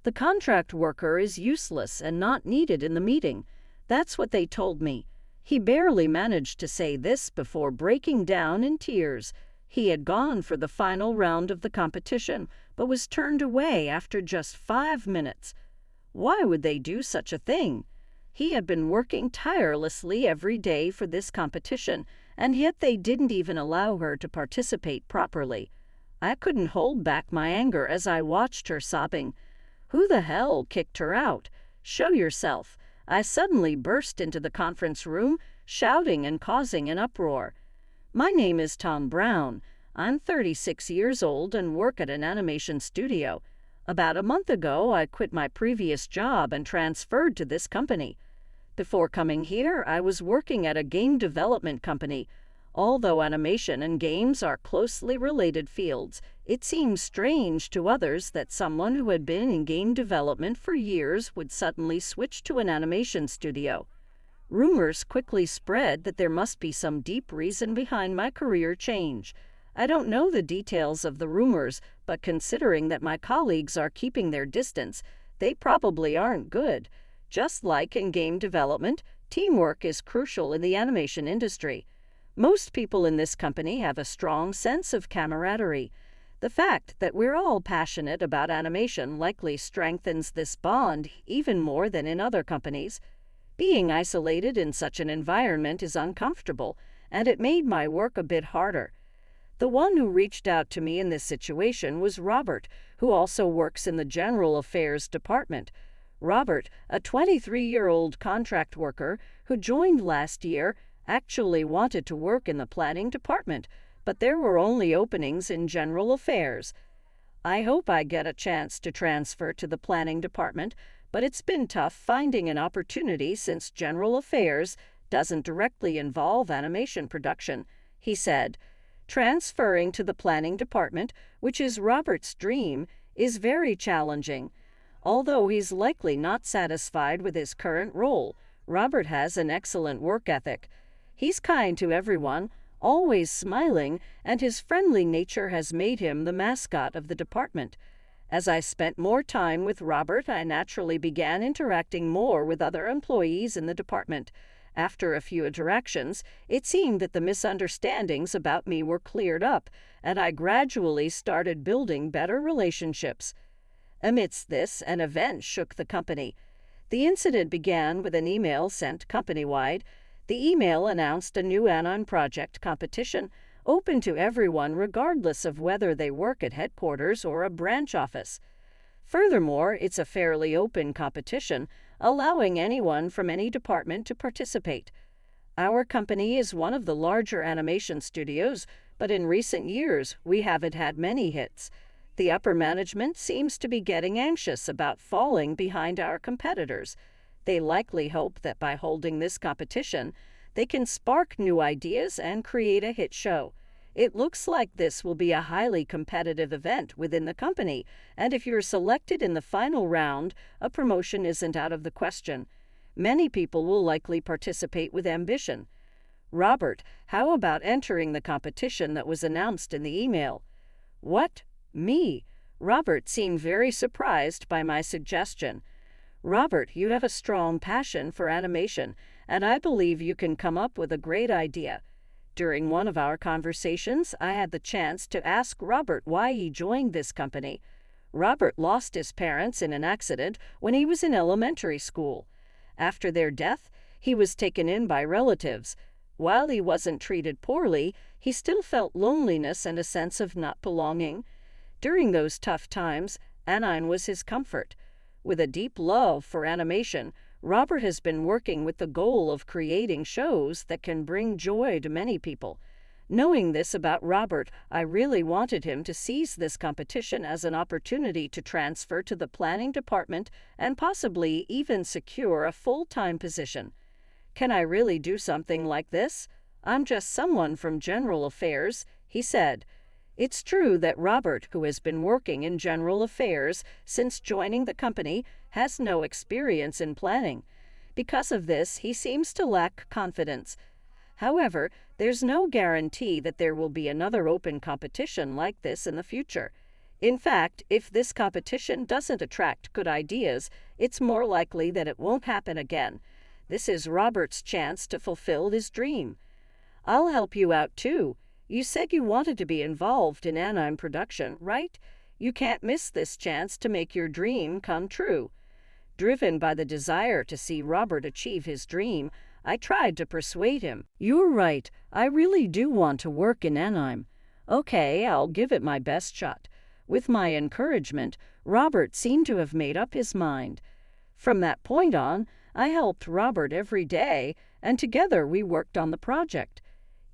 The contract worker is useless and not needed in the meeting. That's what they told me. He barely managed to say this before breaking down in tears. He had gone for the final round of the competition, but was turned away after just 5 minutes. Why would they do such a thing? He had been working tirelessly every day for this competition, and yet they didn't even allow her to participate properly. I couldn't hold back my anger as I watched her sobbing. Who the hell kicked her out? Show yourself. I suddenly burst into the conference room, shouting and causing an uproar. My name is Tom Brown. I'm 36 years old and work at an animation studio. About a month ago, I quit my previous job and transferred to this company. Before coming here, I was working at a game development company. Although animation and games are closely related fields, it seems strange to others that someone who had been in game development for years would suddenly switch to an animation studio. Rumors quickly spread that there must be some deep reason behind my career change. I don't know the details of the rumors, but considering that my colleagues are keeping their distance, they probably aren't good. Just like in game development, teamwork is crucial in the animation industry. Most people in this company have a strong sense of camaraderie. The fact that we're all passionate about animation likely strengthens this bond even more than in other companies. Being isolated in such an environment is uncomfortable, and it made my work a bit harder. The one who reached out to me in this situation was Robert, who also works in the General Affairs Department. Robert, a 23-year-old contract worker who joined last year, actually wanted to work in the planning department, but there were only openings in General Affairs. I hope I get a chance to transfer to the planning department, but it's been tough finding an opportunity since General Affairs doesn't directly involve animation production, he said. Transferring to the planning department, which is Robert's dream, is very challenging. Although he's likely not satisfied with his current role, Robert has an excellent work ethic. He's kind to everyone, always smiling, and his friendly nature has made him the mascot of the department. As I spent more time with Robert, I naturally began interacting more with other employees in the department. After a few interactions, it seemed that the misunderstandings about me were cleared up, and I gradually started building better relationships. Amidst this, an event shook the company. The incident began with an email sent company-wide. The email announced a new Anon project competition, open to everyone regardless of whether they work at headquarters or a branch office. Furthermore, it's a fairly open competition, allowing anyone from any department to participate. Our company is one of the larger animation studios, but in recent years we haven't had many hits. The upper management seems to be getting anxious about falling behind our competitors. They likely hope that by holding this competition, they can spark new ideas and create a hit show. It looks like this will be a highly competitive event within the company, and if you're selected in the final round, a promotion isn't out of the question. Many people will likely participate with ambition. Robert, how about entering the competition that was announced in the email? What? Me? Robert seemed very surprised by my suggestion. Robert, you have a strong passion for animation, and I believe you can come up with a great idea. During one of our conversations, I had the chance to ask Robert why he joined this company. Robert lost his parents in an accident when he was in elementary school. After their death, he was taken in by relatives. While he wasn't treated poorly, he still felt loneliness and a sense of not belonging. During those tough times, Anine was his comfort. With a deep love for animation, Robert has been working with the goal of creating shows that can bring joy to many people. Knowing this about Robert, I really wanted him to seize this competition as an opportunity to transfer to the planning department and possibly even secure a full-time position. Can I really do something like this? I'm just someone from General Affairs, he said. It's true that Robert, who has been working in General Affairs since joining the company, has no experience in planning. Because of this, he seems to lack confidence. However, there's no guarantee that there will be another open competition like this in the future. In fact, if this competition doesn't attract good ideas, it's more likely that it won't happen again. This is Robert's chance to fulfill his dream. I'll help you out too. You said you wanted to be involved in anime production, right? You can't miss this chance to make your dream come true. Driven by the desire to see Robert achieve his dream, I tried to persuade him. You're right, I really do want to work in anime. Okay, I'll give it my best shot. With my encouragement, Robert seemed to have made up his mind. From that point on, I helped Robert every day, and together we worked on the project.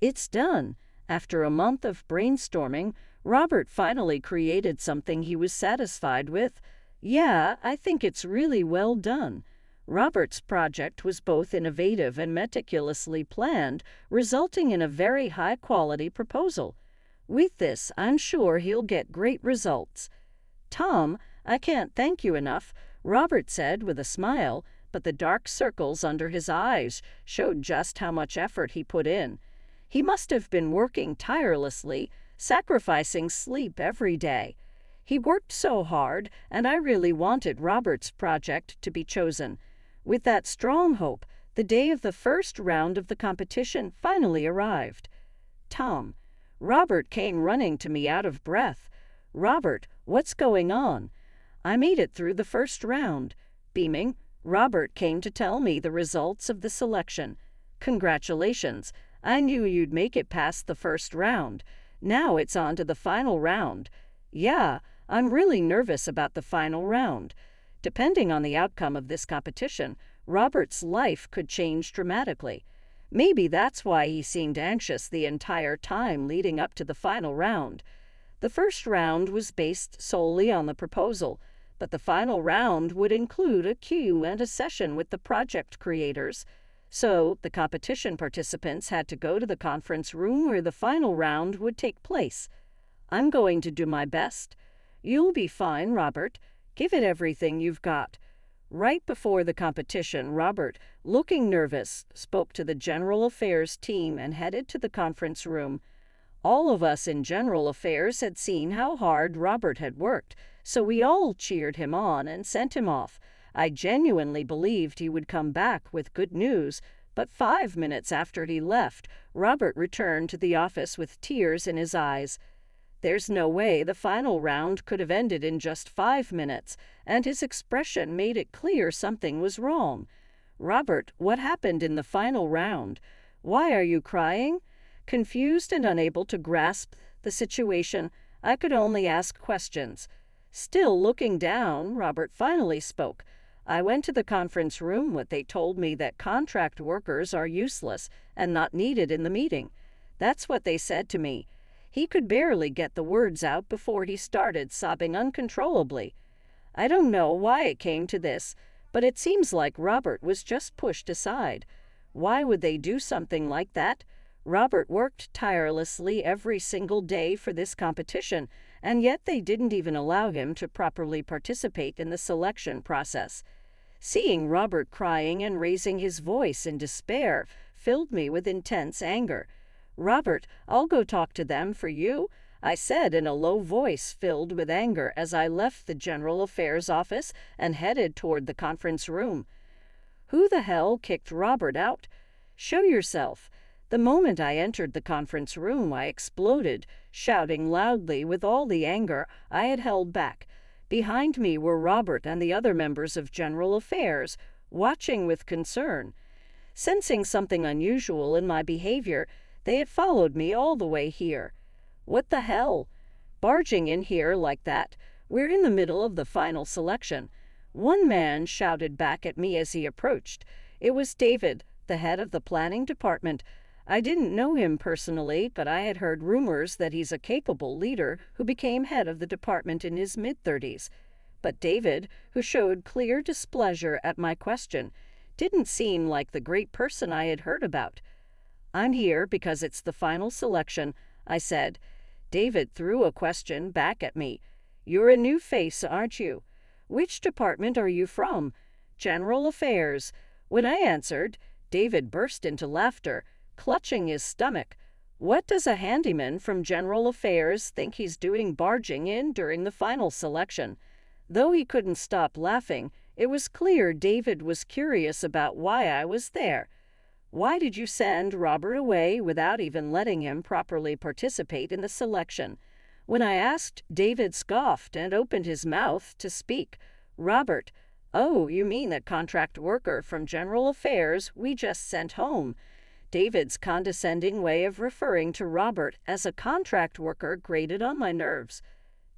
It's done. After a month of brainstorming, Robert finally created something he was satisfied with. Yeah, I think it's really well done. Robert's project was both innovative and meticulously planned, resulting in a very high-quality proposal. With this, I'm sure he'll get great results. Tom, I can't thank you enough, Robert said with a smile, but the dark circles under his eyes showed just how much effort he put in. He must have been working tirelessly, sacrificing sleep every day. He worked so hard, and I really wanted Robert's project to be chosen. With that strong hope, the day of the first round of the competition finally arrived. Tom. Robert came running to me out of breath. Robert, what's going on? I made it through the first round. Beaming, Robert came to tell me the results of the selection. Congratulations. I knew you'd make it past the first round. Now it's on to the final round. Yeah, I'm really nervous about the final round. Depending on the outcome of this competition, Robert's life could change dramatically. Maybe that's why he seemed anxious the entire time leading up to the final round. The first round was based solely on the proposal, but the final round would include a queue and a session with the project creators. So, the competition participants had to go to the conference room where the final round would take place. I'm going to do my best. You'll be fine, Robert. Give it everything you've got. Right before the competition, Robert, looking nervous, spoke to the General Affairs team and headed to the conference room. All of us in General Affairs had seen how hard Robert had worked, so we all cheered him on and sent him off. I genuinely believed he would come back with good news, but 5 minutes after he left, Robert returned to the office with tears in his eyes. There's no way the final round could have ended in just 5 minutes, and his expression made it clear something was wrong. Robert, what happened in the final round? Why are you crying? Confused and unable to grasp the situation, I could only ask questions. Still looking down, Robert finally spoke. I went to the conference room when they told me that contract workers are useless and not needed in the meeting. That's what they said to me. He could barely get the words out before he started sobbing uncontrollably. I don't know why it came to this, but it seems like Robert was just pushed aside. Why would they do something like that? Robert worked tirelessly every single day for this competition, and yet they didn't even allow him to properly participate in the selection process. Seeing Robert crying and raising his voice in despair filled me with intense anger. Robert, I'll go talk to them for you, I said in a low voice filled with anger as I left the General Affairs office and headed toward the conference room. Who the hell kicked Robert out? Show yourself. The moment I entered the conference room, I exploded, shouting loudly with all the anger I had held back. Behind me were Robert and the other members of General Affairs, watching with concern. Sensing something unusual in my behavior, they had followed me all the way here. What the hell? Barging in here like that? We're in the middle of the final selection. One man shouted back at me as he approached. It was David, the head of the planning department. I didn't know him personally, but I had heard rumors that he's a capable leader who became head of the department in his mid-30s. But David, who showed clear displeasure at my question, didn't seem like the great person I had heard about. I'm here because it's the final selection, I said. David threw a question back at me. You're a new face, aren't you? Which department are you from? General Affairs. When I answered, David burst into laughter, clutching his stomach. What does a handyman from General Affairs think he's doing barging in during the final selection? Though he couldn't stop laughing, it was clear David was curious about why I was there. Why did you send Robert away without even letting him properly participate in the selection? When I asked, David scoffed and opened his mouth to speak. Robert, oh, you mean that contract worker from General Affairs we just sent home? David's condescending way of referring to Robert as a contract worker grated on my nerves.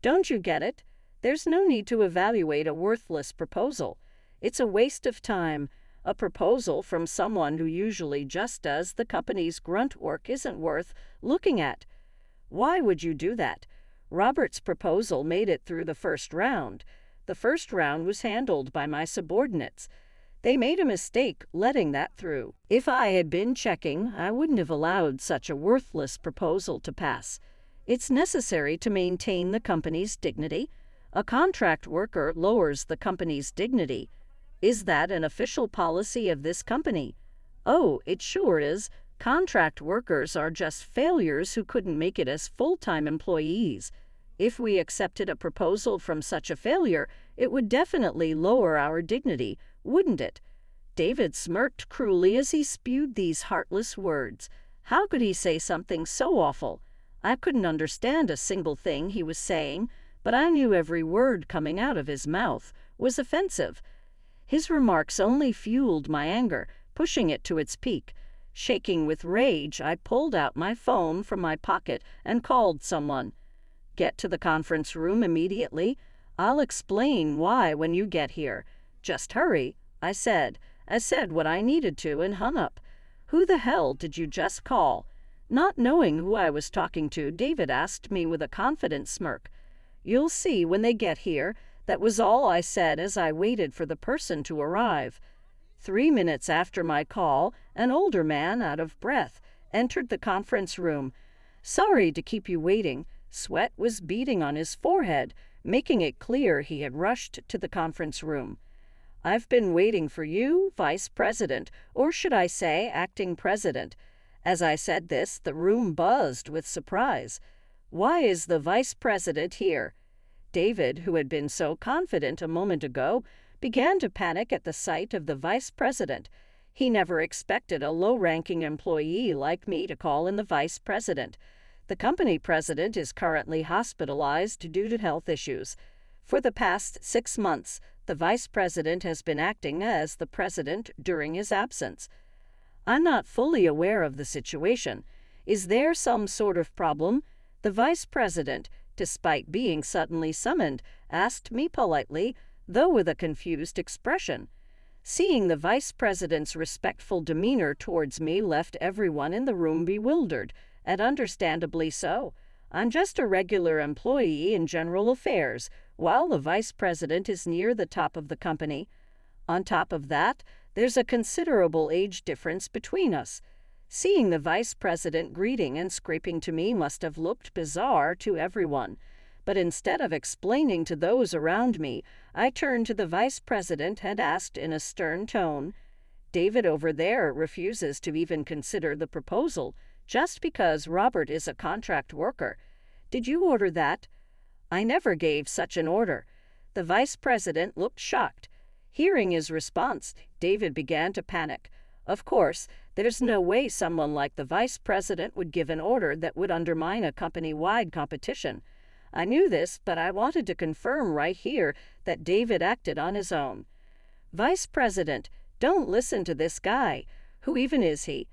Don't you get it? There's no need to evaluate a worthless proposal. It's a waste of time. A proposal from someone who usually just does the company's grunt work isn't worth looking at. Why would you do that? Robert's proposal made it through the first round. The first round was handled by my subordinates. They made a mistake letting that through. If I had been checking, I wouldn't have allowed such a worthless proposal to pass. It's necessary to maintain the company's dignity. A contract worker lowers the company's dignity. Is that an official policy of this company? Oh, it sure is. Contract workers are just failures who couldn't make it as full-time employees. If we accepted a proposal from such a failure, it would definitely lower our dignity, wouldn't it? David smirked cruelly as he spewed these heartless words. How could he say something so awful? I couldn't understand a single thing he was saying, but I knew every word coming out of his mouth was offensive. His remarks only fueled my anger, pushing it to its peak. Shaking with rage, I pulled out my phone from my pocket and called someone. Get to the conference room immediately. I'll explain why when you get here. Just hurry, I said. I said what I needed to and hung up. Who the hell did you just call? Not knowing who I was talking to, David asked me with a confident smirk. You'll see when they get here. That was all I said as I waited for the person to arrive. 3 minutes after my call, an older man, out of breath, entered the conference room. Sorry to keep you waiting. Sweat was beading on his forehead, making it clear he had rushed to the conference room. I've been waiting for you, Vice President, or should I say acting president. As I said this, the room buzzed with surprise. Why is the Vice President here? David, who had been so confident a moment ago, began to panic at the sight of the vice president. He never expected a low-ranking employee like me to call in the vice president. The company president is currently hospitalized due to health issues. For the past 6 months, the vice president has been acting as the president during his absence. I'm not fully aware of the situation. Is there some sort of problem? The vice president, despite being suddenly summoned, asked me politely, though with a confused expression. Seeing the vice president's respectful demeanor towards me left everyone in the room bewildered, and understandably so. I'm just a regular employee in General Affairs, while the vice president is near the top of the company. On top of that, there's a considerable age difference between us. Seeing the vice president greeting and scraping to me must have looked bizarre to everyone. But instead of explaining to those around me, I turned to the vice president and asked in a stern tone, David over there refuses to even consider the proposal just because Robert is a contract worker. Did you order that? I never gave such an order. The vice president looked shocked. Hearing his response, David began to panic. Of course, there's no way someone like the vice president would give an order that would undermine a company-wide competition. I knew this, but I wanted to confirm right here that David acted on his own. Vice President, don't listen to this guy. Who even is he?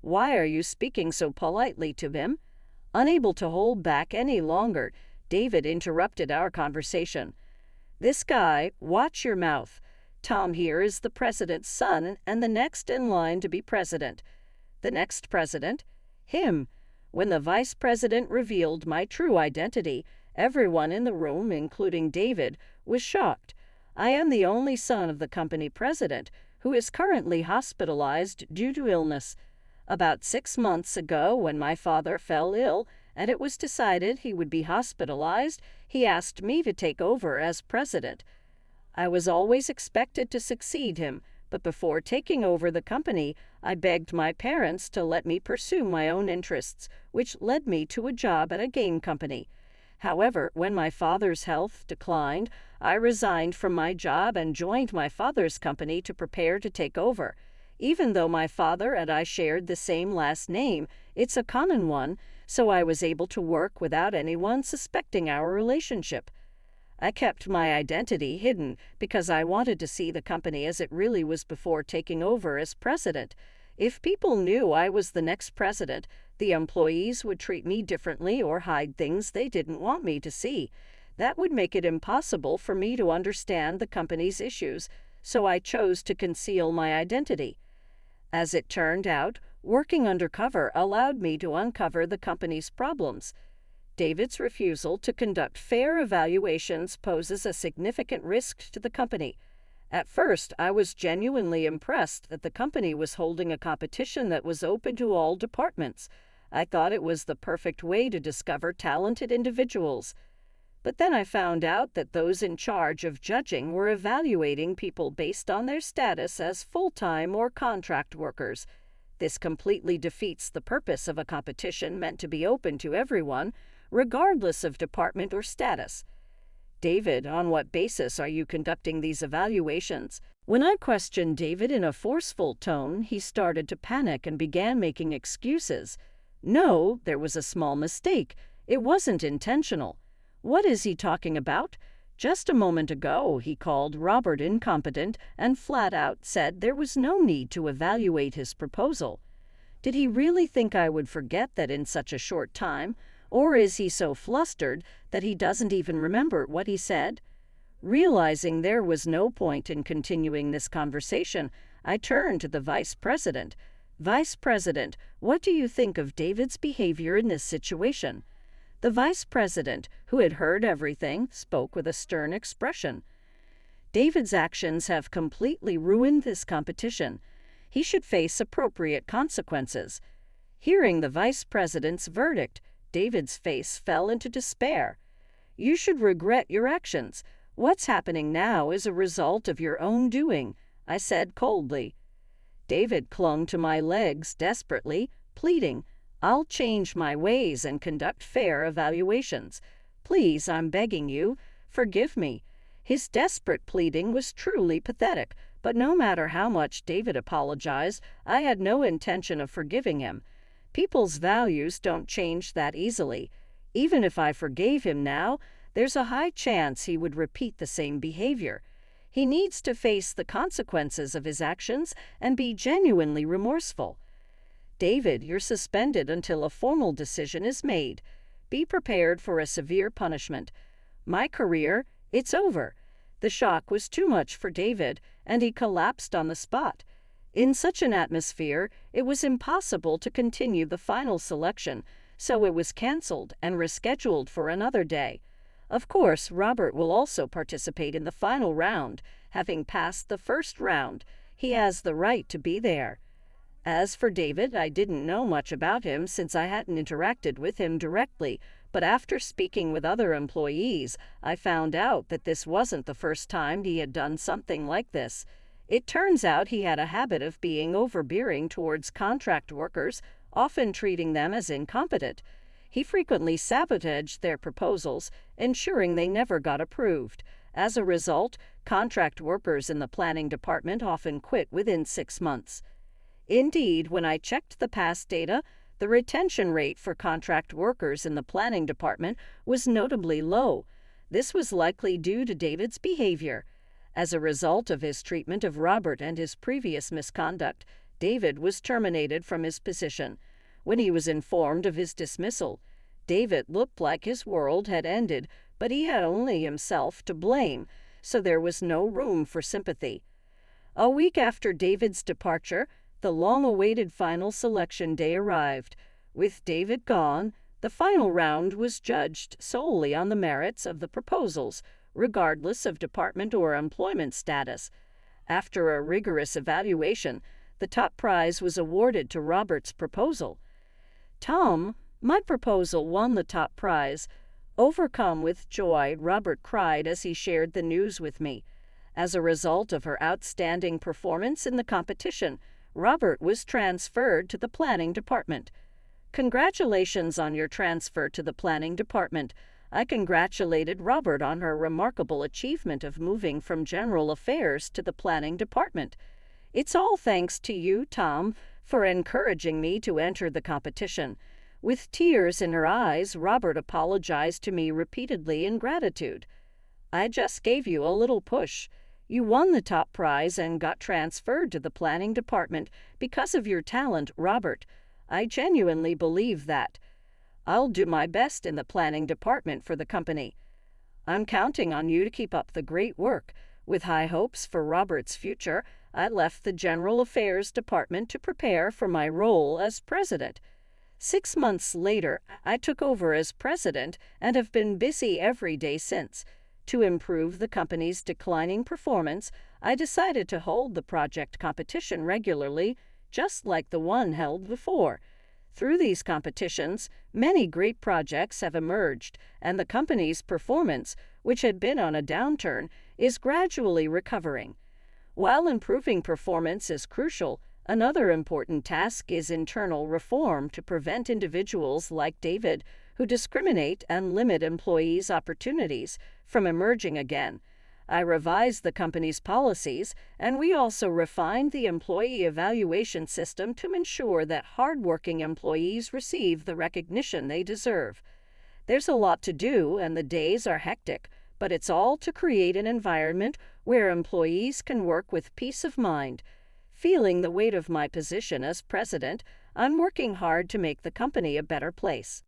Why are you speaking so politely to him? Unable to hold back any longer, David interrupted our conversation. This guy, watch your mouth. Tom here is the president's son and the next in line to be president. The next president? Him. When the vice president revealed my true identity, everyone in the room, including David, was shocked. I am the only son of the company president, who is currently hospitalized due to illness. About 6 months ago, when my father fell ill, and it was decided he would be hospitalized, he asked me to take over as president. I was always expected to succeed him, but before taking over the company, I begged my parents to let me pursue my own interests, which led me to a job at a game company. However, when my father's health declined, I resigned from my job and joined my father's company to prepare to take over. Even though my father and I shared the same last name, it's a common one, so I was able to work without anyone suspecting our relationship. I kept my identity hidden because I wanted to see the company as it really was before taking over as president. If people knew I was the next president, the employees would treat me differently or hide things they didn't want me to see. That would make it impossible for me to understand the company's issues, so I chose to conceal my identity. As it turned out, working undercover allowed me to uncover the company's problems. David's refusal to conduct fair evaluations poses a significant risk to the company. At first, I was genuinely impressed that the company was holding a competition that was open to all departments. I thought it was the perfect way to discover talented individuals. But then I found out that those in charge of judging were evaluating people based on their status as full-time or contract workers. This completely defeats the purpose of a competition meant to be open to everyone, regardless of department or status. David, on what basis are you conducting these evaluations? When I questioned David in a forceful tone, he started to panic and began making excuses. No, there was a small mistake. It wasn't intentional. What is he talking about? Just a moment ago, he called Robert incompetent and flat out said there was no need to evaluate his proposal. Did he really think I would forget that in such a short time? Or is he so flustered that he doesn't even remember what he said? Realizing there was no point in continuing this conversation, I turned to the vice president. Vice President, what do you think of David's behavior in this situation? The vice president, who had heard everything, spoke with a stern expression. David's actions have completely ruined this competition. He should face appropriate consequences. Hearing the vice president's verdict, David's face fell into despair. You should regret your actions. What's happening now is a result of your own doing, I said coldly. David clung to my legs desperately, pleading, I'll change my ways and conduct fair evaluations. Please, I'm begging you, forgive me. His desperate pleading was truly pathetic, but no matter how much David apologized, I had no intention of forgiving him. People's values don't change that easily. Even if I forgave him now, there's a high chance he would repeat the same behavior. He needs to face the consequences of his actions and be genuinely remorseful. David, you're suspended until a formal decision is made. Be prepared for a severe punishment. My career, it's over. The shock was too much for David, and he collapsed on the spot. In such an atmosphere, it was impossible to continue the final selection, so it was canceled and rescheduled for another day. Of course, Robert will also participate in the final round. Having passed the first round, he has the right to be there. As for David, I didn't know much about him since I hadn't interacted with him directly, but after speaking with other employees, I found out that this wasn't the first time he had done something like this. It turns out he had a habit of being overbearing towards contract workers, often treating them as incompetent. He frequently sabotaged their proposals, ensuring they never got approved. As a result, contract workers in the planning department often quit within 6 months. Indeed, when I checked the past data, the retention rate for contract workers in the planning department was notably low. This was likely due to David's behavior. As a result of his treatment of Robert and his previous misconduct, David was terminated from his position. When he was informed of his dismissal, David looked like his world had ended, but he had only himself to blame, so there was no room for sympathy. A week after David's departure, the long-awaited final selection day arrived. With David gone, the final round was judged solely on the merits of the proposals, regardless of department or employment status. After a rigorous evaluation, the top prize was awarded to Robert's proposal. Tom, my proposal won the top prize. Overcome with joy, Robert cried as he shared the news with me. As a result of her outstanding performance in the competition, Robert was transferred to the planning department. Congratulations on your transfer to the planning department. I congratulated Robert on her remarkable achievement of moving from general affairs to the planning department. It's all thanks to you, Tom, for encouraging me to enter the competition. With tears in her eyes, Robert apologized to me repeatedly in gratitude. I just gave you a little push. You won the top prize and got transferred to the planning department because of your talent, Robert. I genuinely believe that. I'll do my best in the planning department for the company. I'm counting on you to keep up the great work. With high hopes for Robert's future, I left the General Affairs Department to prepare for my role as president. 6 months later, I took over as president and have been busy every day since. To improve the company's declining performance, I decided to hold the project competition regularly, just like the one held before. Through these competitions, many great projects have emerged, and the company's performance, which had been on a downturn, is gradually recovering. While improving performance is crucial, another important task is internal reform to prevent individuals like David, who discriminate and limit employees' opportunities, from emerging again. I revised the company's policies, and we also refined the employee evaluation system to ensure that hardworking employees receive the recognition they deserve. There's a lot to do, and the days are hectic, but it's all to create an environment where employees can work with peace of mind. Feeling the weight of my position as president, I'm working hard to make the company a better place.